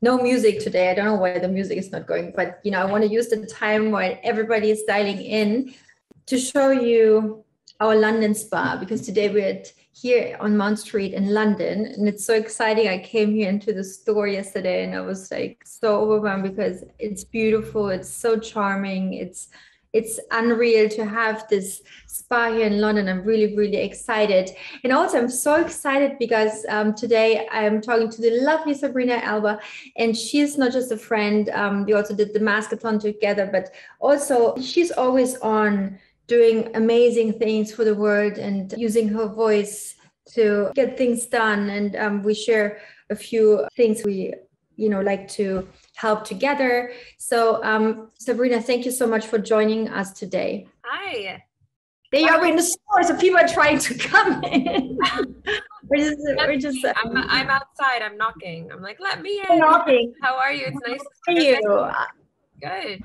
No music today. I don't know why the music is not going, but I want to use the time while everybody is dialing in to show you our London spa, because today we're here on Mount Street in London, and it's so exciting. I came here into the store yesterday and I was like so overwhelmed because it's beautiful. It's so charming. It's unreal to have this spa here in London. I'm really, really excited. And also I'm so excited because today I'm talking to the lovely Sabrina Elba, and she's not just a friend. We also did the maskathon together, but also she's always on doing amazing things for the world and using her voice to get things done. And we share a few things we like to help together. So Sabrina, thank you so much for joining us today. Hi. They are in the store, so people are trying to come in. I'm outside. I'm knocking. I'm like, let me in. Knocking. How are you? It's nice to see you. Good.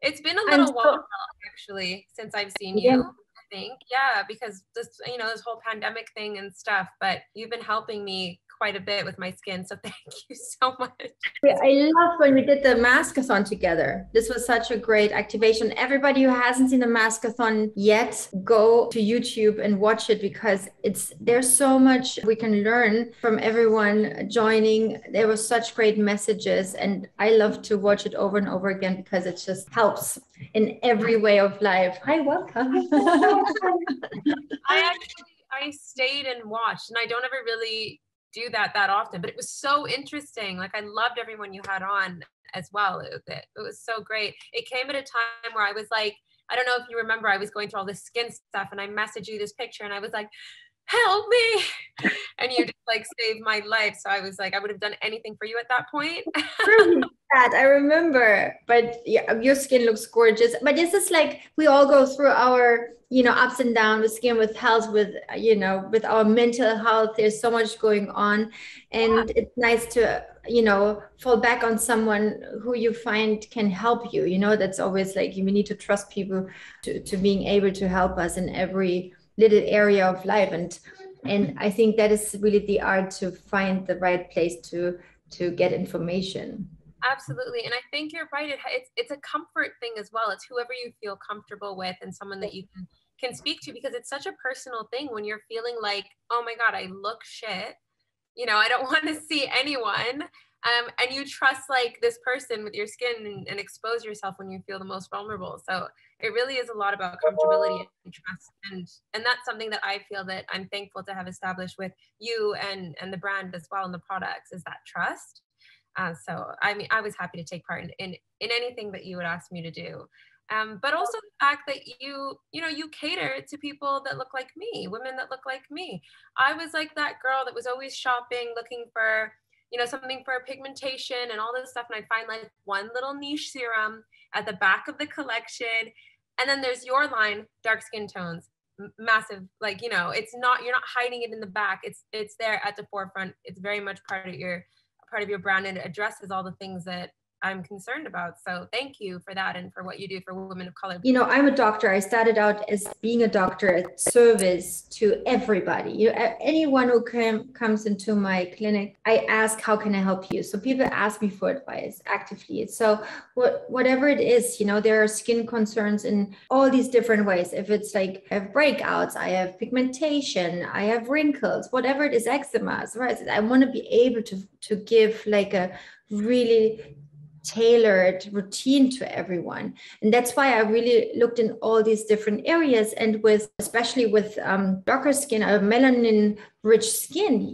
It's been a little while actually since I've seen you. I think, because this whole pandemic thing and stuff. But you've been helping me quite a bit with my skin, so thank you so much. I love when we did the maskathon together. This was such a great activation. Everybody who hasn't seen the maskathon yet, go to YouTube and watch it, because there's so much we can learn from everyone joining. There were such great messages, and I love to watch it over and over again because it just helps in every way of life. Hi, welcome. I stayed and watched, and I don't ever really do that often, but it was so interesting. Like, I loved everyone you had on as well. It was so great. It came at a time where I was like, I don't know if you remember, I was going through all this skin stuff, and I messaged you this picture and I was like, help me. And you just like saved my life. So I was like, I would have done anything for you at that point. I remember, but yeah, your skin looks gorgeous. But this is like, we all go through our ups and downs with skin, with health, with with our mental health. There's so much going on, and it's nice to fall back on someone who you find can help you. That's always like, we need to trust people to being able to help us in every little area of life. And I think that is really the art, to find the right place to get information. Absolutely. And I think you're right. It's a comfort thing as well. It's whoever you feel comfortable with, and someone that you can speak to, because it's such a personal thing when you're feeling like, oh my God, I look shit. I don't want to see anyone. And you trust like this person with your skin, and expose yourself when you feel the most vulnerable. So it really is a lot about comfortability and trust. And that's something that I feel that I'm thankful to have established with you and the brand as well, and the products, is that trust. So I mean, I was happy to take part in anything that you would ask me to do. But also the fact that you cater to people that look like me, women that look like me. I was like that girl that was always shopping, looking for something for pigmentation and all this stuff. And I'd find like one little niche serum at the back of the collection. And then there's your line, dark skin tones, massive, like, you're not hiding it in the back. It's there at the forefront. It's very much part of your brand, and it addresses all the things that I'm concerned about. So thank you for that, and for what you do for women of color. I'm a doctor. I started out as being a doctor at service to everybody. Anyone who comes into my clinic, I ask, how can I help you? So people ask me for advice actively. So whatever it is, there are skin concerns in all these different ways. If it's like, I have breakouts, I have pigmentation, I have wrinkles, whatever it is, eczema, right? I want to be able to give like a really tailored routine to everyone. And that's why I really looked in all these different areas. And especially with darker skin or melanin rich skin,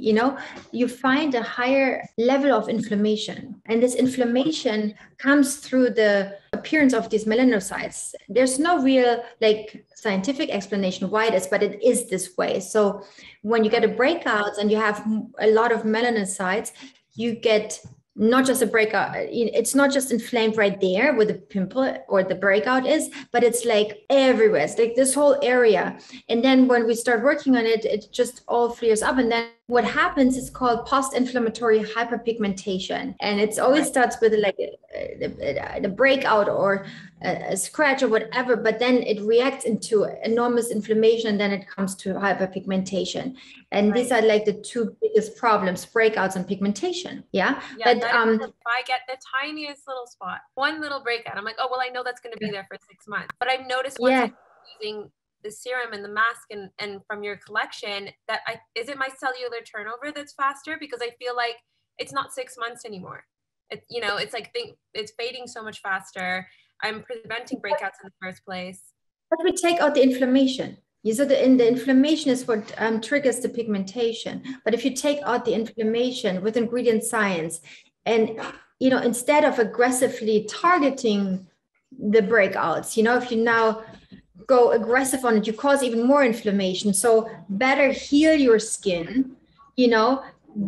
you find a higher level of inflammation. And this inflammation comes through the appearance of these melanocytes. There's no real like scientific explanation why it is, but it is this way. So when you get a breakout and you have a lot of melanocytes, you get not just a breakout, it's not just inflamed right there where the pimple or the breakout is, but it's like everywhere. It's like this whole area. And then when we start working on it, it just all flares up. And then what happens is called post-inflammatory hyperpigmentation. And it always starts with like the breakout or a scratch or whatever, but then it reacts into enormous inflammation, and then it comes to hyperpigmentation. And these are like the two biggest problems, breakouts and pigmentation. Yeah. But if I get the tiniest little spot, one little breakout, I'm like, oh, well, I know that's going to be there for 6 months. But I've noticed once I'm using the serum and the mask and from your collection that is it my cellular turnover that's faster? Because I feel like it's not 6 months anymore. It's like it's fading so much faster. I'm preventing breakouts in the first place. But we take out the inflammation. So the inflammation is what triggers the pigmentation. But if you take out the inflammation with ingredient science, and instead of aggressively targeting the breakouts, if you now go aggressive on it, you cause even more inflammation. So better heal your skin,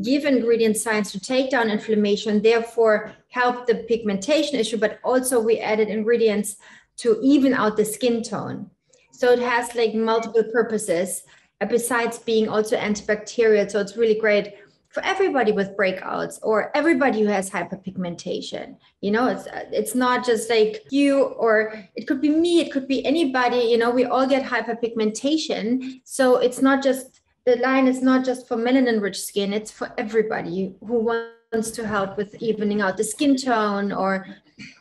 give ingredient science to take down inflammation, therefore help the pigmentation issue, but also we added ingredients to even out the skin tone. So it has like multiple purposes besides being also antibacterial. So it's really great for everybody with breakouts or everybody who has hyperpigmentation. It's not just like you, or it could be me, it could be anybody. We all get hyperpigmentation. So it's not just, the line is not just for melanin rich skin, it's for everybody who wants to help with evening out the skin tone or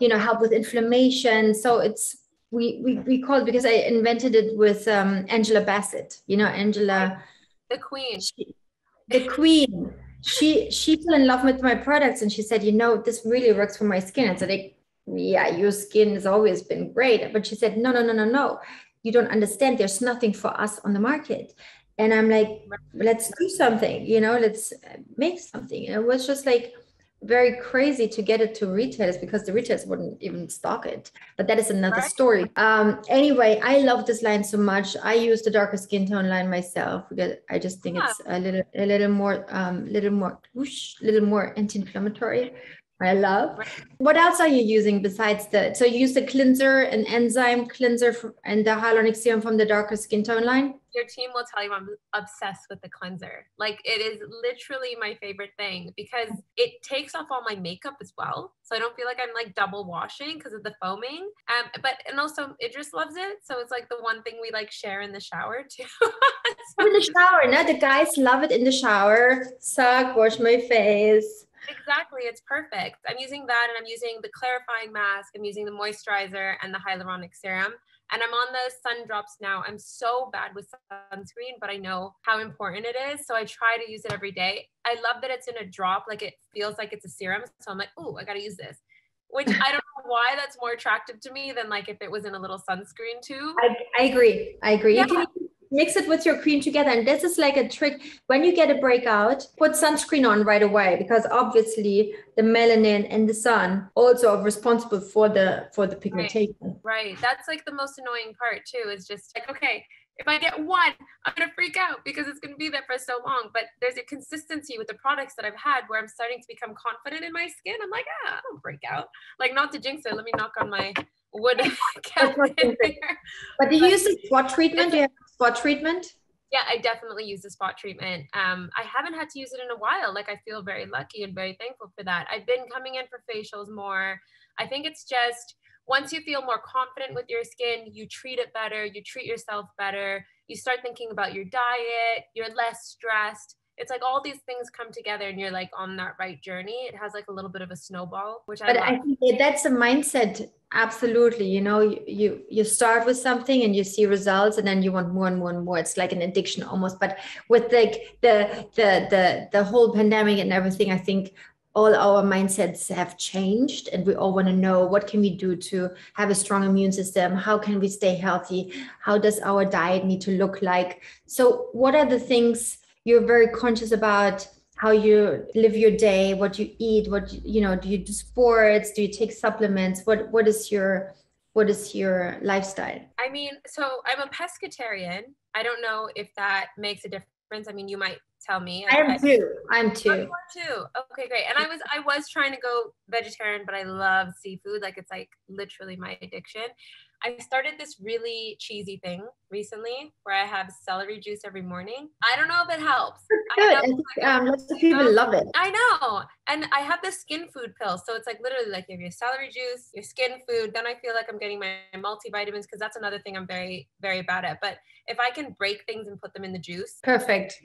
help with inflammation. So it's we call it, because I invented it with Angela Bassett, Angela, the queen. The queen. She fell in love with my products, and she said, this really works for my skin. I said, yeah, your skin has always been great. But she said, no. You don't understand. There's nothing for us on the market. And I'm like, let's do something, let's make something. And it was just like very crazy to get it to retailers because the retailers wouldn't even stock it. But that is another story. Anyway, I love this line so much. I use the darker skin tone line myself because I just think it's a little more anti-inflammatory. I love. What else are you using besides so you use the cleanser, an enzyme cleanser, and the hyaluronic serum from the darker skin tone line? Your team will tell you I'm obsessed with the cleanser. Like, it is literally my favorite thing because it takes off all my makeup as well. So I don't feel like I'm like double washing because of the foaming. And also Idris loves it. So it's like the one thing we like share in the shower too. In the shower, no? The guys love it in the shower. Suck, wash my face. Exactly. It's perfect. I'm using that, and I'm using the clarifying mask. I'm using the moisturizer and the hyaluronic serum. And I'm on the sun drops now. I'm so bad with sunscreen, but I know how important it is. So I try to use it every day. I love that it's in a drop. Like, it feels like it's a serum. So I'm like, oh, I got to use this. Which I don't know why that's more attractive to me than like if it was in a little sunscreen tube. I agree. Yeah. You can mix it with your cream together. And this is like a trick. When you get a breakout, put sunscreen on right away, because obviously the melanin and the sun also are responsible for the pigmentation. Right. That's like the most annoying part too, is just like, okay, if I get one, I'm going to freak out because it's going to be there for so long. But there's a consistency with the products that I've had where I'm starting to become confident in my skin. I'm like, I don't break out. Like, not to jinx it. Let me knock on my wood cabinet here. But do you use the spot treatment? Do you have spot treatment? Yeah, I definitely use the spot treatment. I haven't had to use it in a while. Like, I feel very lucky and very thankful for that. I've been coming in for facials more. I think it's just, once you feel more confident with your skin, you treat it better, you treat yourself better, you start thinking about your diet, you're less stressed. It's like all these things come together and you're like on that right journey. It has like a little bit of a snowball, which I love. I think that's a mindset. Absolutely. You start with something and you see results, and then you want more and more and more. It's like an addiction almost. But with like the whole pandemic and everything, I think all our mindsets have changed, and we all want to know, what can we do to have a strong immune system? How can we stay healthy? How does our diet need to look like? So what are the things you're very conscious about? How you live your day, what you eat, do you do sports? Do you take supplements? What is your lifestyle? I mean, so I'm a pescatarian. I don't know if that makes a difference. I mean, you might tell me. I'm too. Oh, you are too. Okay, great. And I was trying to go vegetarian, but I love seafood. Like, it's like literally my addiction. I started this really cheesy thing recently where I have celery juice every morning. I don't know if it helps. Good. Lots of people love it. I know. And I have the skin food pill. So it's like literally like you have your celery juice, your skin food. Then I feel like I'm getting my multivitamins, because that's another thing I'm very, very bad at. But if I can break things and put them in the juice. Perfect.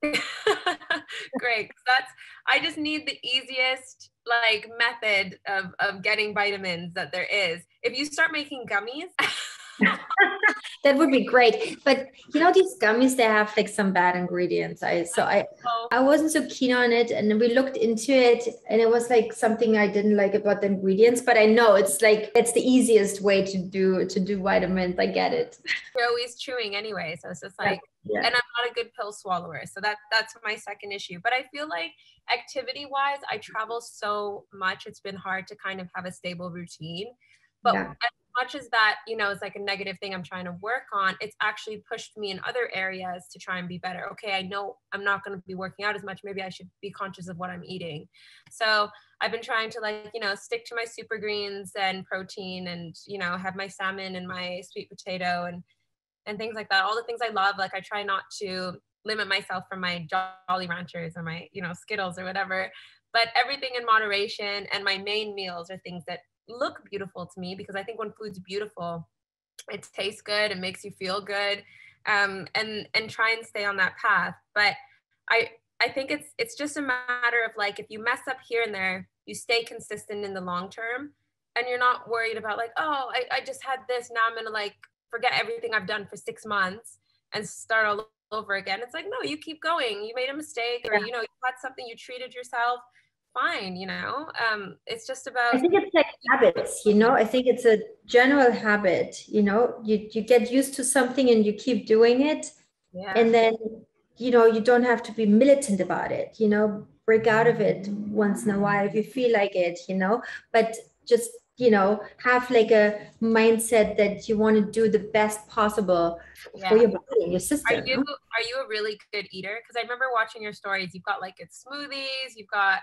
Great. I just need the easiest like method of getting vitamins that there is. If you start making gummies. That would be great. But you know, these gummies, they have like some bad ingredients. I wasn't so keen on it. And then we looked into it and it was like something I didn't like about the ingredients, but I know it's like, it's the easiest way to do vitamins. I get it. You're always chewing anyway. So it's just like, yeah. And I'm not a good pill swallower. So that's my second issue. But I feel like activity wise, I travel so much. It's been hard to kind of have a stable routine. But as much as that, you know, is like a negative thing I'm trying to work on, it's actually pushed me in other areas to try and be better. Okay, I know I'm not going to be working out as much. Maybe I should be conscious of what I'm eating. So I've been trying to, like, you know, stick to my super greens and protein and, you know, have my salmon and my sweet potato and things like that. All the things I love. Like, I try not to limit myself from my Jolly Ranchers or my, you know, Skittles or whatever, but everything in moderation. And my main meals are things that look beautiful to me, because I think when food's beautiful, it tastes good, it makes you feel good, and try and stay on that path. But I think it's just a matter of, like, if you mess up here and there, you stay consistent in the long term, and you're not worried about like, oh, I just had this, now I'm gonna like forget everything I've done for 6 months and start all over again. It's like, no, you keep going. You made a mistake, or you know, you had something, you treated yourself fine, you know. It's just about, I think it's like habits, you know. I think it's a general habit, you know. You get used to something and you keep doing it, and then, you know, you don't have to be militant about it, you know. Break out of it once in a while if you feel like it, you know, but just, you know, have like a mindset that you want to do the best possible for your body and your system. Are you a really good eater? Because I remember watching your stories, you've got like good smoothies, you've got,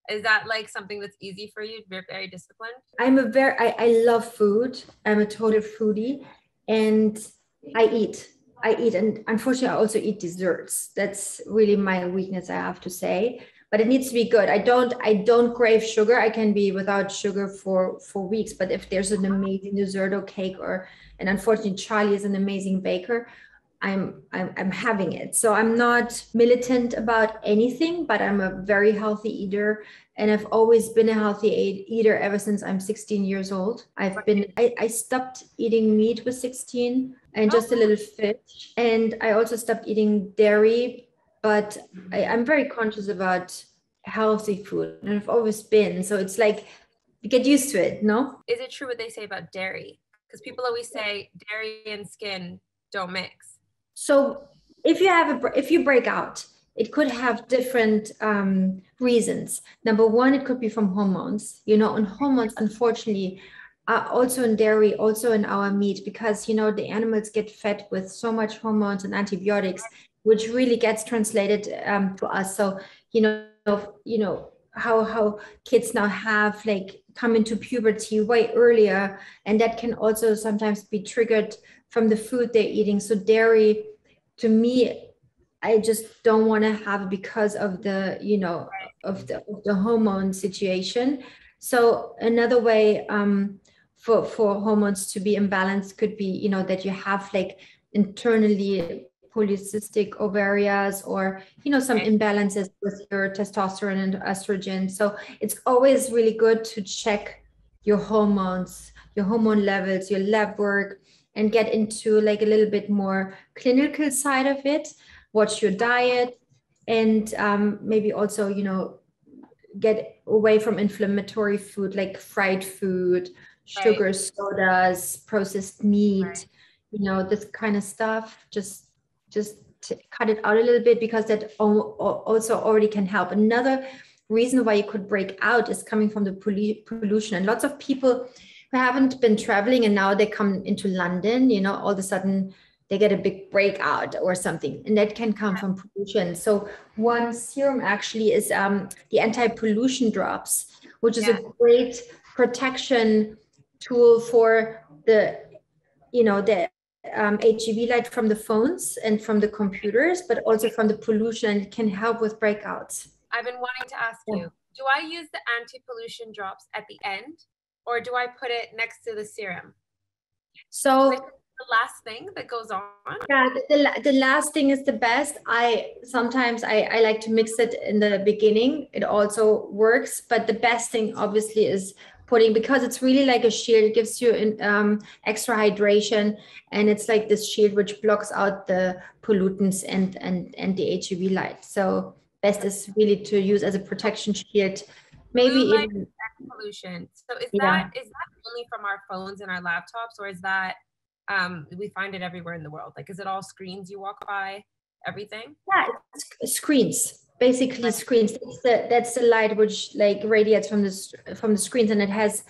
is that like something that's easy for you? You're very disciplined? I love food. I'm a total foodie, and I eat. And unfortunately I also eat desserts. That's really my weakness, I have to say. But it needs to be good. I don't crave sugar. I can be without sugar for weeks. But if there's an amazing dessert or cake, and unfortunately Charlie is an amazing baker, I'm having it. So I'm not militant about anything, but I'm a very healthy eater. And I've always been a healthy eater ever since I'm 16 years old. I stopped eating meat with 16 and just a little fish. And I also stopped eating dairy, but I'm very conscious about healthy food. And I've always been. So it's like, you get used to it, no? Is it true what they say about dairy? Because people always say dairy and skin don't mix. So if you break out, it could have different reasons. Number one, it could be from hormones, you know, and hormones, unfortunately, are also in dairy, also in our meat, because, you know, the animals get fed with so much hormones and antibiotics, which really gets translated to us. So, you know how kids now have like come into puberty way earlier, and that can also sometimes be triggered from the food they're eating. So dairy, to me, I just don't want to have it because of the, you know, of the hormone situation. So another way for hormones to be imbalanced could be, you know, that you have like internally polycystic ovaries, or, you know, some imbalances with your testosterone and estrogen. So it's always really good to check your hormones, your hormone levels, your lab work, and get into like a little bit more clinical side of it. Watch your diet, and maybe also, you know, get away from inflammatory food like fried food, sugar, sodas, processed meat, you know, this kind of stuff. Just to cut it out a little bit, because that also already can help. Another reason why you could break out is coming from the pollution. And lots of people who haven't been traveling and now they come into London, you know, all of a sudden they get a big breakout or something, and that can come from pollution. So one serum actually is the anti-pollution drops, which is a great protection tool for the, you know, the HEV light from the phones and from the computers, but also from the pollution, and it can help with breakouts. I've been wanting to ask you, do I use the anti-pollution drops at the end, or do I put it next to the serum? So the last thing that goes on. Yeah, the last thing is the best. I like to mix it in the beginning. It also works, but the best thing obviously is putting, because it's really like a shield. It gives you extra hydration, and it's like this shield which blocks out the pollutants and the HUV light. So best is really to use as a protection shield. Maybe Blue light even pollution. So is yeah. that only from our phones and our laptops, or is that we find it everywhere in the world? Like, is it all screens you walk by, everything? Yeah, it's screens, basically screens. That's the light which like radiates from the screens, and it has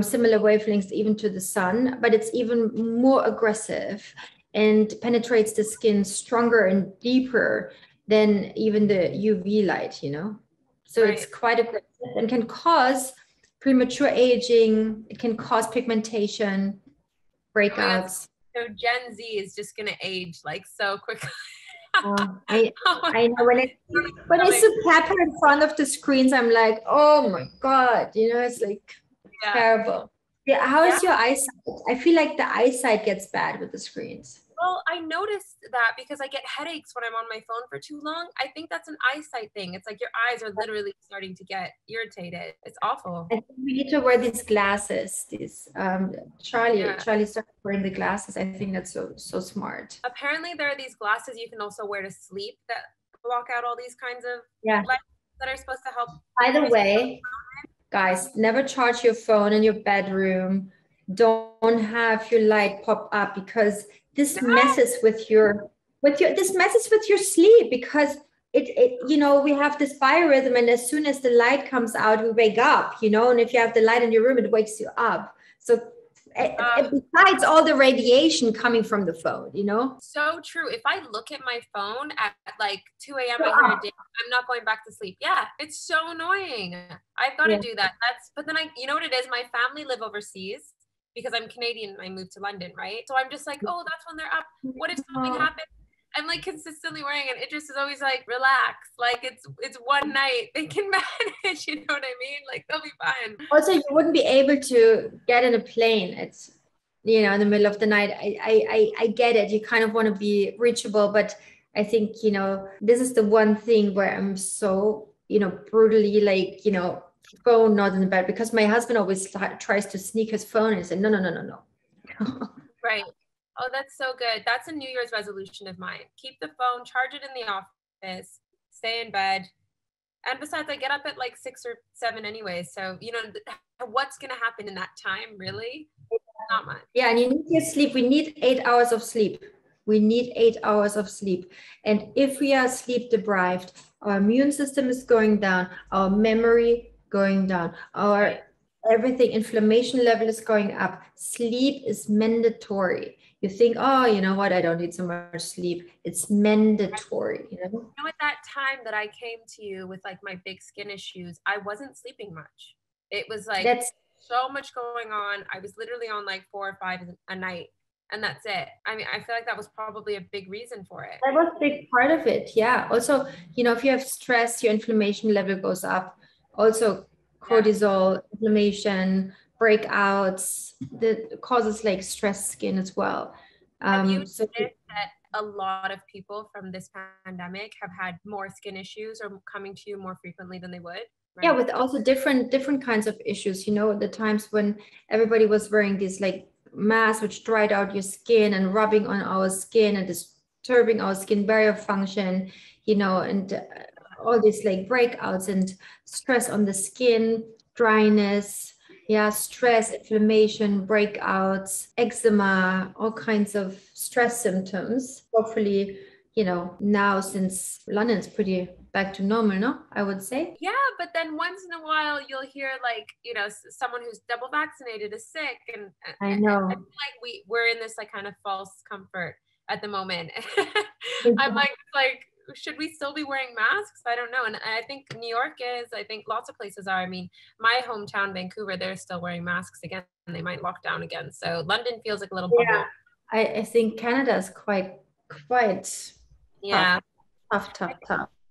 similar wavelengths even to the sun, but it's even more aggressive and penetrates the skin stronger and deeper than even the UV light, you know. So it's quite aggressive and can cause premature aging. It can cause pigmentation, breakouts. So Gen Z is just gonna age like so quickly. I know when I see Pepper in front of the screens, I'm like, oh my God, you know, it's like terrible. Yeah, how is your eyesight? I feel like the eyesight gets bad with the screens. Well, I noticed that because I get headaches when I'm on my phone for too long. I think that's an eyesight thing. It's like your eyes are literally starting to get irritated. It's awful. I think we need to wear these glasses. Charlie started wearing the glasses. I think that's so smart. Apparently, there are these glasses you can also wear to sleep that block out all these kinds of lights that are supposed to help. By the way, guys, never charge your phone in your bedroom. Don't have your light pop up, because this messes with your sleep, because it you know, we have this biorhythm, and as soon as the light comes out, we wake up, you know, and if you have the light in your room, it wakes you up. So besides all the radiation coming from the phone, you know. So true. If I look at my phone at like 2 a.m. I hear a ding, I'm not going back to sleep. Yeah, it's so annoying. I've got to do that. But then you know what it is? My family live overseas because I'm Canadian. I moved to London, right? So I'm just like, oh, that's when they're up. What if something happens? I'm like consistently wearing it. It just is always like, relax. Like it's one night. They can manage, you know what I mean? Like they'll be fine. Also, you wouldn't be able to get in a plane. It's, you know, in the middle of the night. I get it. You kind of want to be reachable, but I think, you know, this is the one thing where I'm so, you know, brutally like, you know, phone not in the bed, because my husband always tries to sneak his phone and say, no. Right. Oh, that's so good. That's a New Year's resolution of mine. Keep the phone, charge it in the office, stay in bed. And besides, I get up at like 6 or 7 anyways. So, you know, what's going to happen in that time, really? Not much. Yeah, and you need your sleep. We need 8 hours of sleep. We need 8 hours of sleep. And if we are sleep deprived, our immune system is going down, our memory going down, our everything, inflammation level is going up. Sleep is mandatory. You think, oh, you know what, I don't need so much sleep. It's mandatory, you know? You know, at that time that I came to you with like my big skin issues, I wasn't sleeping much. It was like so much going on. I was literally on like 4 or 5 a night, and that's it. I mean, I feel like that was probably a big reason for it. That was a big part of it, yeah. Also, you know, if you have stress, your inflammation level goes up. Also, cortisol, inflammation, breakouts, that causes like stress skin as well. Have you noticed that a lot of people from this pandemic have had more skin issues or coming to you more frequently than they would? Right? Yeah, with also different kinds of issues. You know, the times when everybody was wearing these like masks which dried out your skin and rubbing on our skin and disturbing our skin barrier function, you know, and all these like breakouts and stress on the skin, dryness, stress, inflammation, breakouts, eczema, all kinds of stress symptoms. Hopefully, you know, now since London's pretty back to normal, no, I would say. Yeah, but then once in a while you'll hear like, you know, someone who's double vaccinated is sick, and I know. I feel like we're in this like kind of false comfort at the moment. I'm like, should we still be wearing masks? I don't know. And I think New York is, I think lots of places are. I mean, my hometown, Vancouver, they're still wearing masks again, and they might lock down again. So London feels like a little bubble. Yeah, I think Canada is quite tough.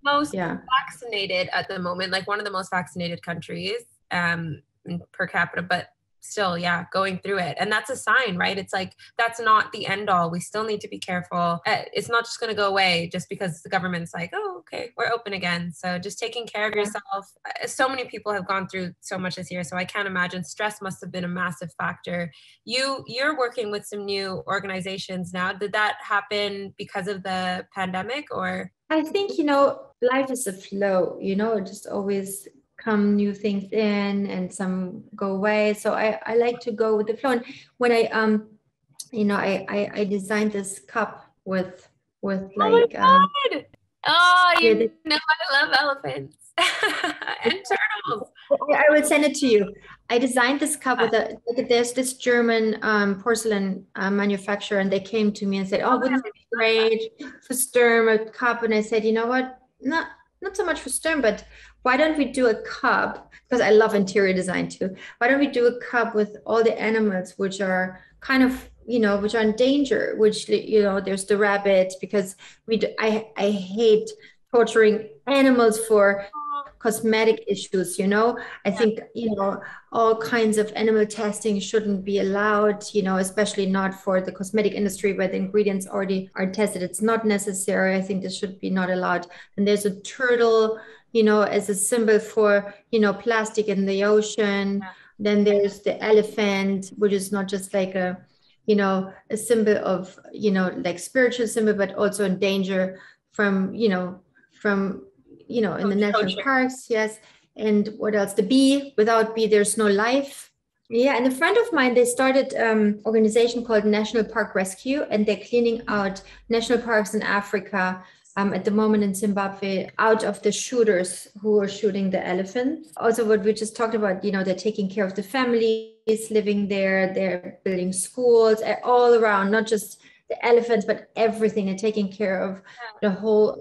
most Yeah. vaccinated at the moment, like one of the most vaccinated countries per capita, but still, yeah, going through it. And that's a sign, right? It's like, that's not the end all. We still need to be careful. It's not just going to go away just because the government's like, oh, okay, we're open again. So just taking care of yourself. So many people have gone through so much this year. So I can't imagine. Stress must have been a massive factor. You're working with some new organizations now. Did that happen because of the pandemic, or? I think, life is a flow, just always come new things in and some go away. So I like to go with the flow. And when I designed this cup with like, oh my God. Yeah, know I love elephants and turtles. I will send it to you. I designed this cup with there's this German porcelain manufacturer, and they came to me and said, "Oh, wouldn't it be great for Sturm a cup?" And I said, "You know what? Not so much for Sturm, but why don't we do a cup? Because I love interior design too. Why don't we do a cup with all the animals which are kind of, which are in danger? Which, there's the rabbit, because I hate torturing animals for cosmetic issues. I think, all kinds of animal testing shouldn't be allowed, especially not for the cosmetic industry where the ingredients already are tested. It's not necessary. I think this should be not allowed. And there's a turtle, as a symbol for, plastic in the ocean. Then there's the elephant, which is not just like a symbol of, like spiritual symbol, but also in danger from in the national parks. Yes. And what else? The bee. Without bee, there's no life. Yeah. And a friend of mine, they started organization called National Park Rescue, and they're cleaning out national parks in Africa at the moment in Zimbabwe, out of the shooters who are shooting the elephants. Also, what we just talked about, they're taking care of the families living there. They're building schools all around, not just the elephants, but everything, and taking care of the whole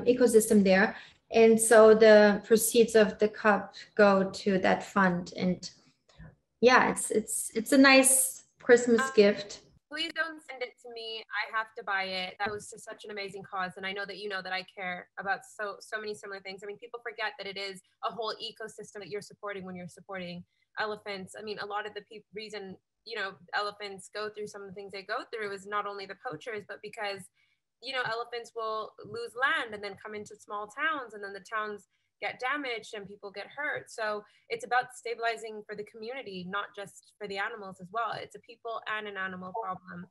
ecosystem there. And so the proceeds of the cup go to that fund. And yeah, it's a nice Christmas gift. Please don't send it to me. I have to buy it. That was just such an amazing cause. And I know that that I care about so many similar things. I mean, people forget that it is a whole ecosystem that you're supporting when you're supporting elephants. I mean, a lot of the reason, elephants go through some of the things they go through is not only the poachers, but because, elephants will lose land and then come into small towns, and then the towns get damaged and people get hurt. So it's about stabilizing for the community, not just for the animals as well. It's a people and an animal problem.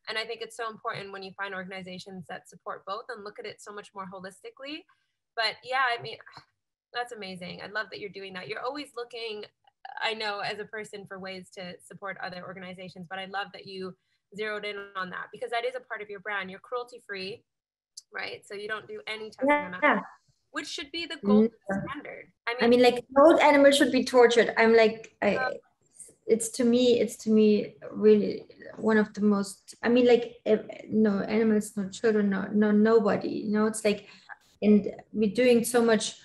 And I think it's so important when you find organizations that support both and look at it so much more holistically. But yeah, I mean, that's amazing. I love that you're doing that. You're always looking, I know, as a person, for ways to support other organizations, but I love that you zeroed in on that, because that is a part of your brand. You're cruelty free, right? So you don't do any testing on that, which should be the gold standard. I mean, like, no animal should be tortured. I'm like, it's to me really one of the most, I mean, like, no animals, no children, no nobody, it's like, and we're doing so much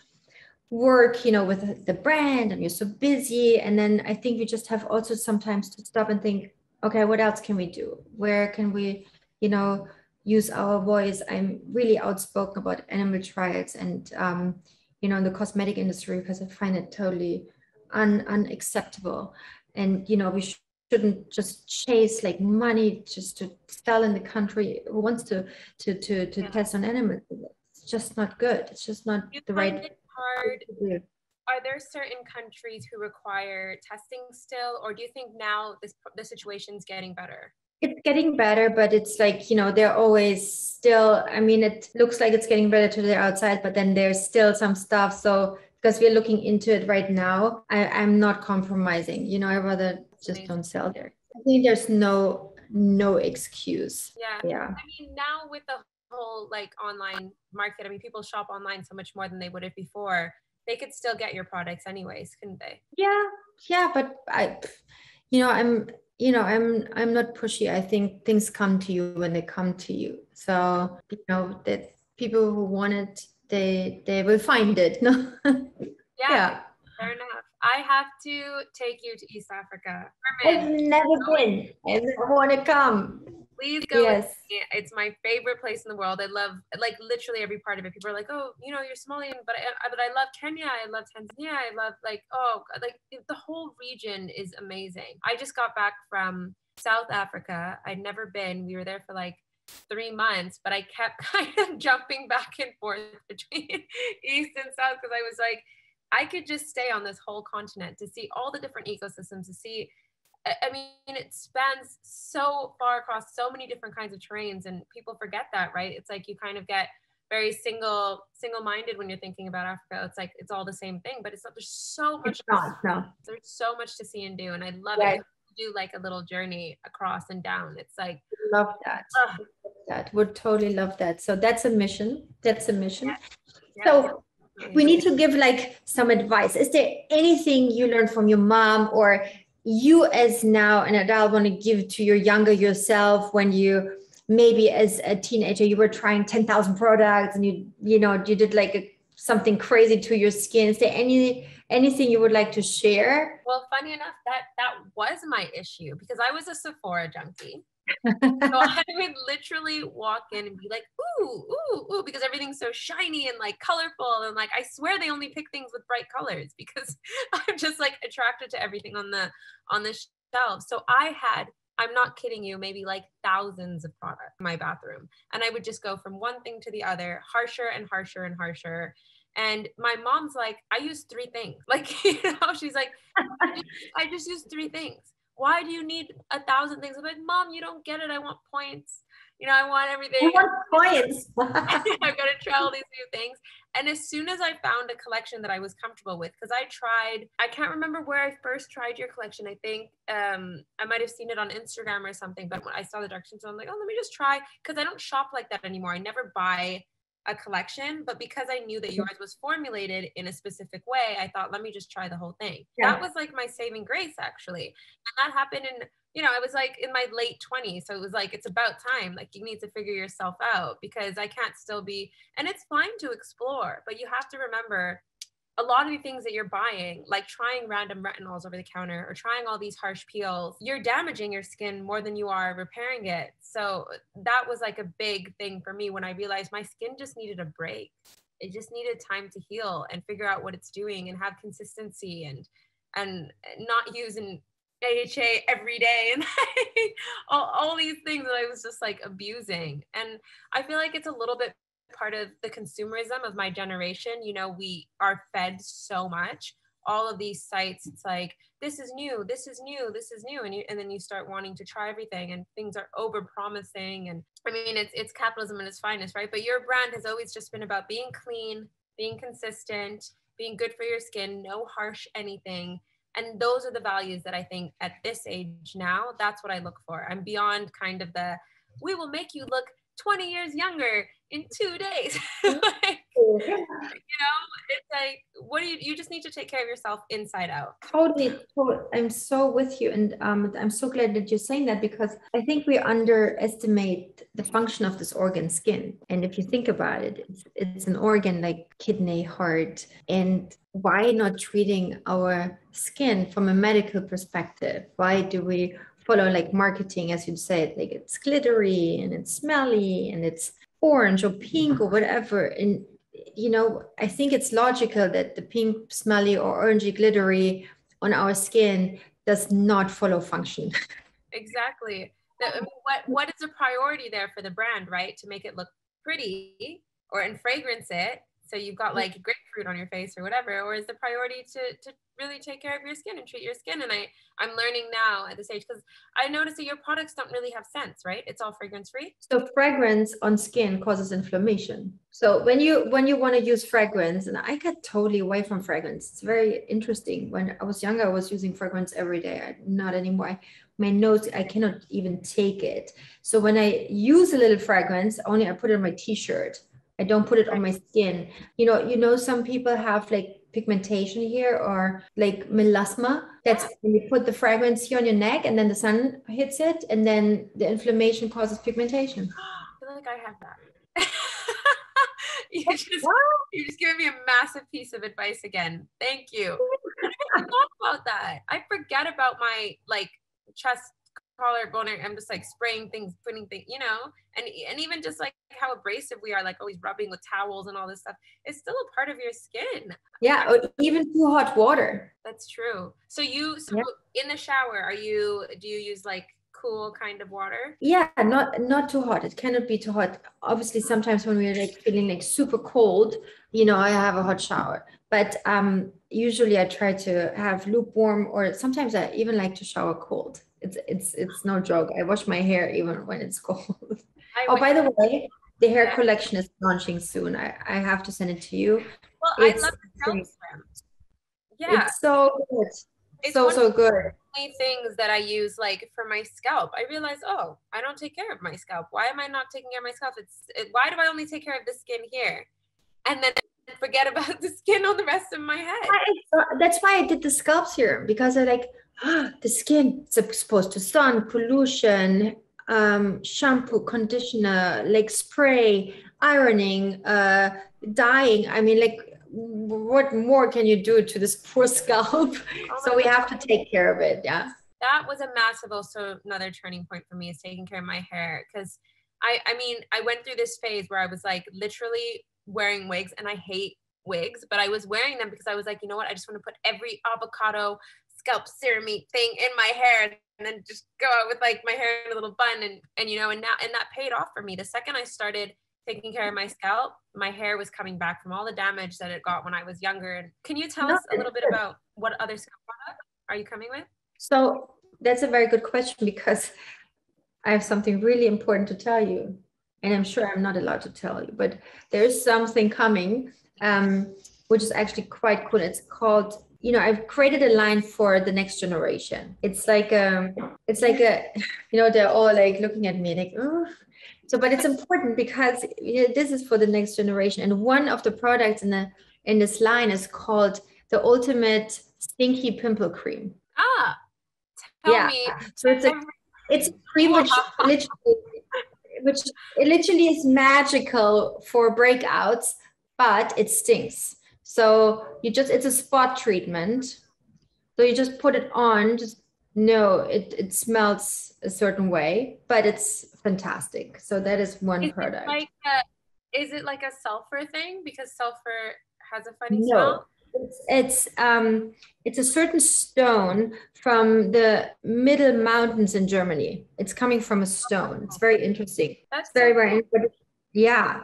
work, with the brand, and you're so busy. And then I think we just have also sometimes to stop and think, okay, what else can we do? Where can we, use our voice? I'm really outspoken about animal trials and, in the cosmetic industry, because I find it totally unacceptable. And, we shouldn't just chase like money just to sell in the country who wants to test on animals. It's just not good. It's just not the right. Hard. Are there certain countries who require testing still, or do you think now the situation's getting better? It's getting better, but it's like, they're always still, I mean, it looks like it's getting better to the outside, but then there's still some stuff. So because we're looking into it right now, I'm not compromising, I rather just don't sell there. I think there's no excuse. Yeah. I mean, now with the whole like online market, I mean, people shop online so much more than they would have before. They could still get your products anyways, couldn't they? Yeah, but I'm not pushy. I think things come to you when they come to you. So, that people who want it, they will find it. No. Yeah. Fair enough. I have to take you to East Africa. I've never been. I want to come. Please go with Yes. me. It's my favorite place in the world. I love like literally every part of it. People are like, oh, you know, you're Somalian, but I love Kenya. I love Tanzania. I love like, oh, like the whole region is amazing. I just got back from South Africa. I'd never been. We were there for like 3 months, but I kept kind of jumping back and forth between East and South because I was like, I could just stay on this whole continent to see all the different ecosystems, to see, I mean, it spans so far across so many different kinds of terrains, and people forget that, right? It's like you kind of get very single-minded when you're thinking about Africa. It's like it's all the same thing, but it's not. There's so much. It's not, no. There's so much to see and do, and I love Right. it. Do like a little journey across and down. It's like love that. That would totally love that. So that's a mission. That's a mission. Yeah. So we need to give like some advice. Is there anything you learned from your mom, or you as now an adult want to give to your younger yourself when you maybe as a teenager you were trying 10,000 products and you did like something crazy to your skin? Is there anything you would like to share? Well, funny enough, that was my issue because I was a Sephora junkie. So I would literally walk in and be like, ooh, ooh, ooh, because everything's so shiny and like colorful. And like, I swear they only pick things with bright colors because I'm just like attracted to everything on the shelf. So I'm not kidding you, maybe like thousands of products in my bathroom. And I would just go from one thing to the other, harsher and harsher and harsher. And my mom's like, I use 3 things. Like, she's like, I just use 3 things. Why do you need 1,000 things? I'm like, Mom, you don't get it. I want points. I want everything. I want points. I've got to try all these new things. And as soon as I found a collection that I was comfortable with, because I can't remember where I first tried your collection. I think I might have seen it on Instagram or something, but when I saw the directions, so I'm like, oh, let me just try. Because I don't shop like that anymore. I never buy a collection, but because I knew that yours was formulated in a specific way, I thought, let me just try the whole thing. Yeah. That was like my saving grace, actually. And that happened I was like in my late 20s. So it was like, it's about time. Like you need to figure yourself out because I can't still be, and it's fine to explore, but you have to remember a lot of the things that you're buying, like trying random retinols over the counter or trying all these harsh peels, you're damaging your skin more than you are repairing it. So that was like a big thing for me when I realized my skin just needed a break. It just needed time to heal and figure out what it's doing and have consistency and not using AHA every day and all these things that I was just like abusing. And I feel like it's a little bit part of the consumerism of my generation. We are fed so much, all of these sites. It's like, this is new, this is new, this is new. And then you start wanting to try everything and things are over promising. And I mean, it's capitalism at its finest, right? But your brand has always just been about being clean, being consistent, being good for your skin, no harsh anything. And those are the values that I think at this age now, that's what I look for. I'm beyond kind of we will make you look 20 years younger in 2 days. It's like, what do you just need to take care of yourself inside out. Totally. I'm so with you. And I'm so glad that you're saying that, because I think we underestimate the function of this organ, skin. And if you think about it, it's an organ like kidney, heart. And why not treating our skin from a medical perspective? Why do we follow like marketing, as you'd say, like it's glittery and it's smelly and it's orange or pink or whatever? And I think it's logical that the pink, smelly or orangey glittery on our skin does not follow function. Exactly. I mean, what is the priority there for the brand, right? To make it look pretty and fragrance it. So you've got like grapefruit on your face or whatever, or is the priority to really take care of your skin and treat your skin? And I'm learning now at this age, because I noticed that your products don't really have scents, right? It's all fragrance free. So fragrance on skin causes inflammation. So when you want to use fragrance, and I got totally away from fragrance. It's very interesting. When I was younger, I was using fragrance every day. Not anymore. My nose, I cannot even take it. So when I use a little fragrance, only I put it on my t-shirt. I don't put it on my skin. Some people have like pigmentation here or like melasma. That's when you put the fragrance here on your neck and then the sun hits it and then the inflammation causes pigmentation. I feel like I have that. You just giving me a massive piece of advice again. Thank you. I didn't even talk about that. I forget about my like chest collarbone, I'm just like spraying things, putting things, and even just like how abrasive we are, like always rubbing with towels and all this stuff, it's still a part of your skin. Yeah, or even too hot water. That's true. So in the shower, do you use like cool kind of water? Yeah, not too hot. It cannot be too hot. Obviously, sometimes when we're like feeling like super cold, I have a hot shower. But usually I try to have lukewarm, or sometimes I even like to shower cold. It's no joke. I wash my hair even when it's cold. By the way, the hair collection is launching soon. I have to send it to you. Well, I love the scalp serum. Yeah, it's so good. It's so good. Things that I use like for my scalp. I realize, I don't take care of my scalp. Why am I not taking care of my scalp? Why do I only take care of the skin here, and then forget about the skin on the rest of my head? That's why I did the scalp serum, because I like the skin. It's exposed to sun, pollution, shampoo, conditioner, like spray, ironing, dyeing. I mean, like, what more can you do to this poor scalp? So we have to take care of it. Yeah, that was a massive, also another turning point for me, is taking care of my hair, because I went through this phase where I was like literally wearing wigs, and I hate wigs, but I was wearing them because I was like, you know what, I just want to put every avocado scalp serum thing in my hair and then just go out with like my hair in a little bun, and that paid off for me. The second I started taking care of my scalp, my hair was coming back from all the damage that it got when I was younger. And can you tell us a little bit about what other scalp products are you coming with? So that's a very good question, because I have something really important to tell you, and I'm sure I'm not allowed to tell you, but there's something coming, which is actually quite cool. It's called, I've created a line for the next generation. It's like a, they're all like looking at me like, oh. So, but it's important because this is for the next generation. And one of the products in this line is called the Ultimate Stinky Pimple Cream. Tell me. So it's a cream which literally is magical for breakouts, but it stinks. So it's a spot treatment. So you just put it on, it smells a certain way, but it's fantastic. So that is one product. Is it like a sulfur thing? Because sulfur has a funny smell? It's a certain stone from the middle mountains in Germany. It's coming from a stone. It's very interesting. That's very, very interesting. Yeah.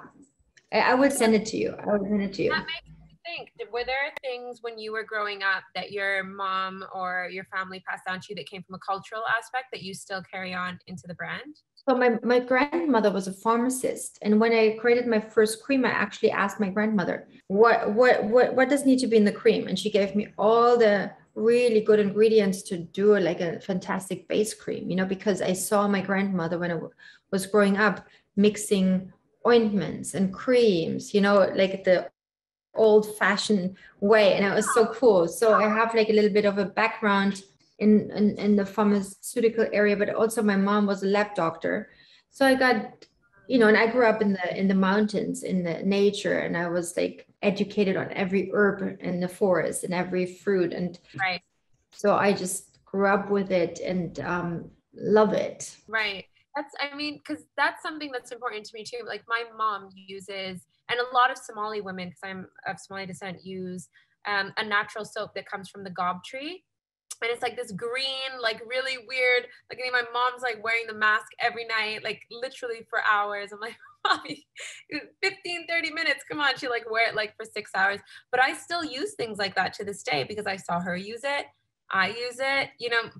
I will send it to you. That makes me think, were there things when you were growing up that your mom or your family passed down to you that came from a cultural aspect that you still carry on into the brand? So my grandmother was a pharmacist, and when I created my first cream, I actually asked my grandmother, what does need to be in the cream? And she gave me all the really good ingredients to do like a fantastic base cream, because I saw my grandmother when I was growing up mixing ointments and creams, like the old-fashioned way, and it was so cool. So I have like a little bit of a background in the pharmaceutical area, but also my mom was a lab doctor, so I got, and I grew up in the mountains, in the nature, and I was like educated on every herb in the forest and every fruit, and right. So I just grew up with it and love it. Right. Because that's something that's important to me too. Like my mom uses, and a lot of Somali women, because I'm of Somali descent, use a natural soap that comes from the gob tree. And it's like this green, like really weird, like my mom's like wearing the mask every night, like literally for hours. I'm like, Mommy, 15, 30 minutes, come on. She like wear it like for 6 hours. But I still use things like that to this day because I saw her use it. I use it,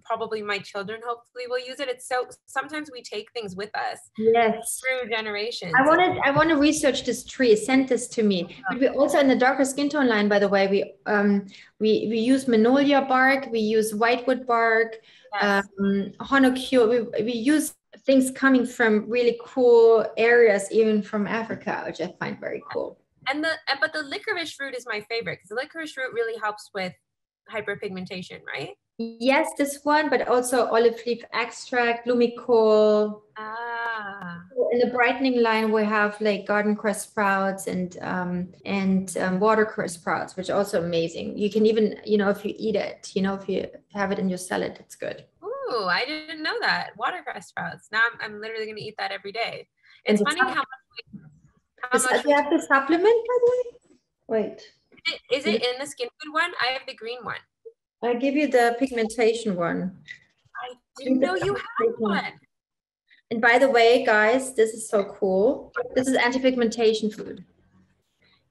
probably my children hopefully will use it. It's so, sometimes we take things with us. Yes. Through generations. I want to research this tree. Send this to me. But we also, in the darker skin tone line, by the way, we use magnolia bark, we use whitewood bark, yes. Honocule. We use things coming from really cool areas, even from Africa, which I find very cool. But the licorice root is my favorite, because the licorice root really helps with hyperpigmentation, right? Yes, this one, but also olive leaf extract, lumicol. In the brightening line, we have like garden cress sprouts and watercress sprouts, which are also amazing. You can even, if you eat it, if you have it in your salad, it's good. Ooh, Ooh, I didn't know that. Watercress sprouts. Now I'm literally going to eat that every day. It's funny how much do you have the supplement, by the way? Wait. Is it in the skin food one? I have the green one. I give you the pigmentation one. I didn't know you had one. And by the way, guys, this is so cool. This is anti-pigmentation food.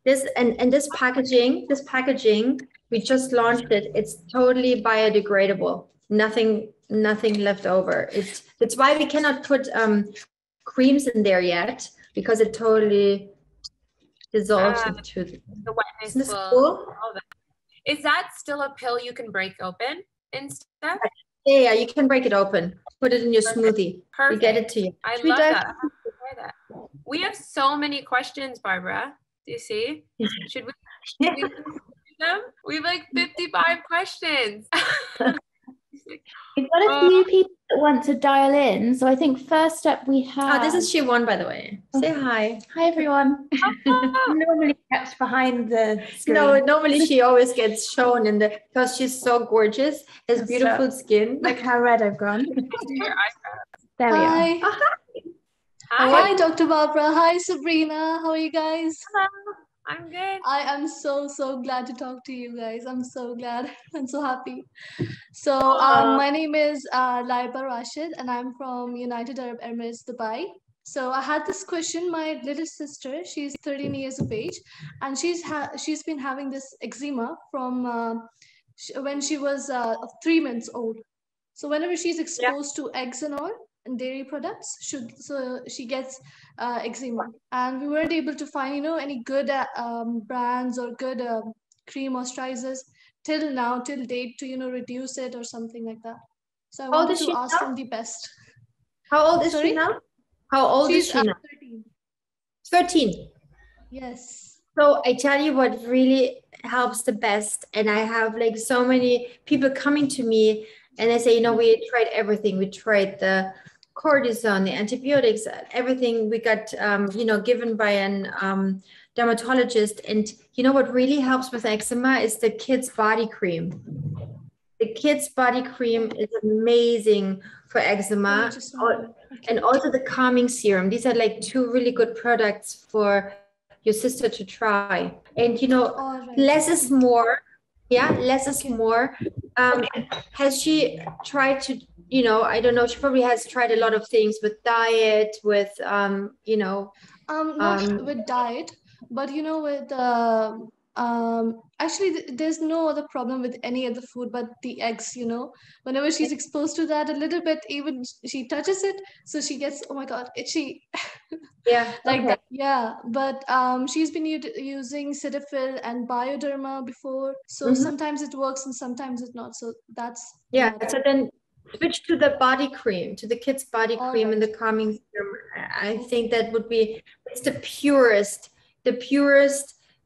This and this packaging, we just launched it. It's totally biodegradable. Nothing left over. It's why we cannot put creams in there yet, because it totally dissolves into the wetness. Isn't this cool? Is that still a pill you can break open and stuff? Yeah, you can break it open. Put it in your smoothie. Perfect. We get it to you. I love that. I have to try that. We have so many questions, Barbara. Do you see? Should we do them? We have like 55 questions. We've got a few people that want to dial in. So I think first up we have... Oh, this is Siobhan, by the way. Say hi. Hi, everyone. Normally kept behind the screen. No, normally she always gets shown because she's so gorgeous, has beautiful skin. Look how red I've gone. There we are. Hi, Dr. Barbara. Hi, Sabrina. How are you guys? Hello. I'm good. I am so glad to talk to you guys. I'm so glad. I'm so happy. So my name is Laiba Rashid, and I'm from United Arab Emirates, Dubai. So I had this question. My little sister, she's 13 years of age, and she's been having this eczema from when she was 3 months old. So whenever she's exposed to eggs and all, and dairy products, so she gets eczema, and we weren't able to find any good brands or good cream moisturizers till date to reduce it or something like that. So I wanted to ask from the best. How old is she now? How old is she now? 13. 13. Yes. So I tell you what really helps the best, and I have like so many people coming to me and they say, we tried everything. We tried the cortisone, the antibiotics, everything we got, given by an dermatologist. And what really helps with eczema is the Kids Body Cream. The Kids Body Cream is amazing for eczema, and also the calming serum. These are like 2 really good products for your sister to try. And less is more. Yeah, less is more. Has she tried to? I don't know. She probably has tried a lot of things with diet, with not with diet, but with actually there's no other problem with any other food but the eggs. Whenever she's exposed to that a little bit, even she touches it, so she gets, oh my god, itchy. Yeah, like that. Yeah, but she's been using Cetaphil and Bioderma before, so sometimes it works and sometimes it's not. So that's so then switch to the body cream, to the Kids Body Cream and the calming serum. I think that would be, it's the purest,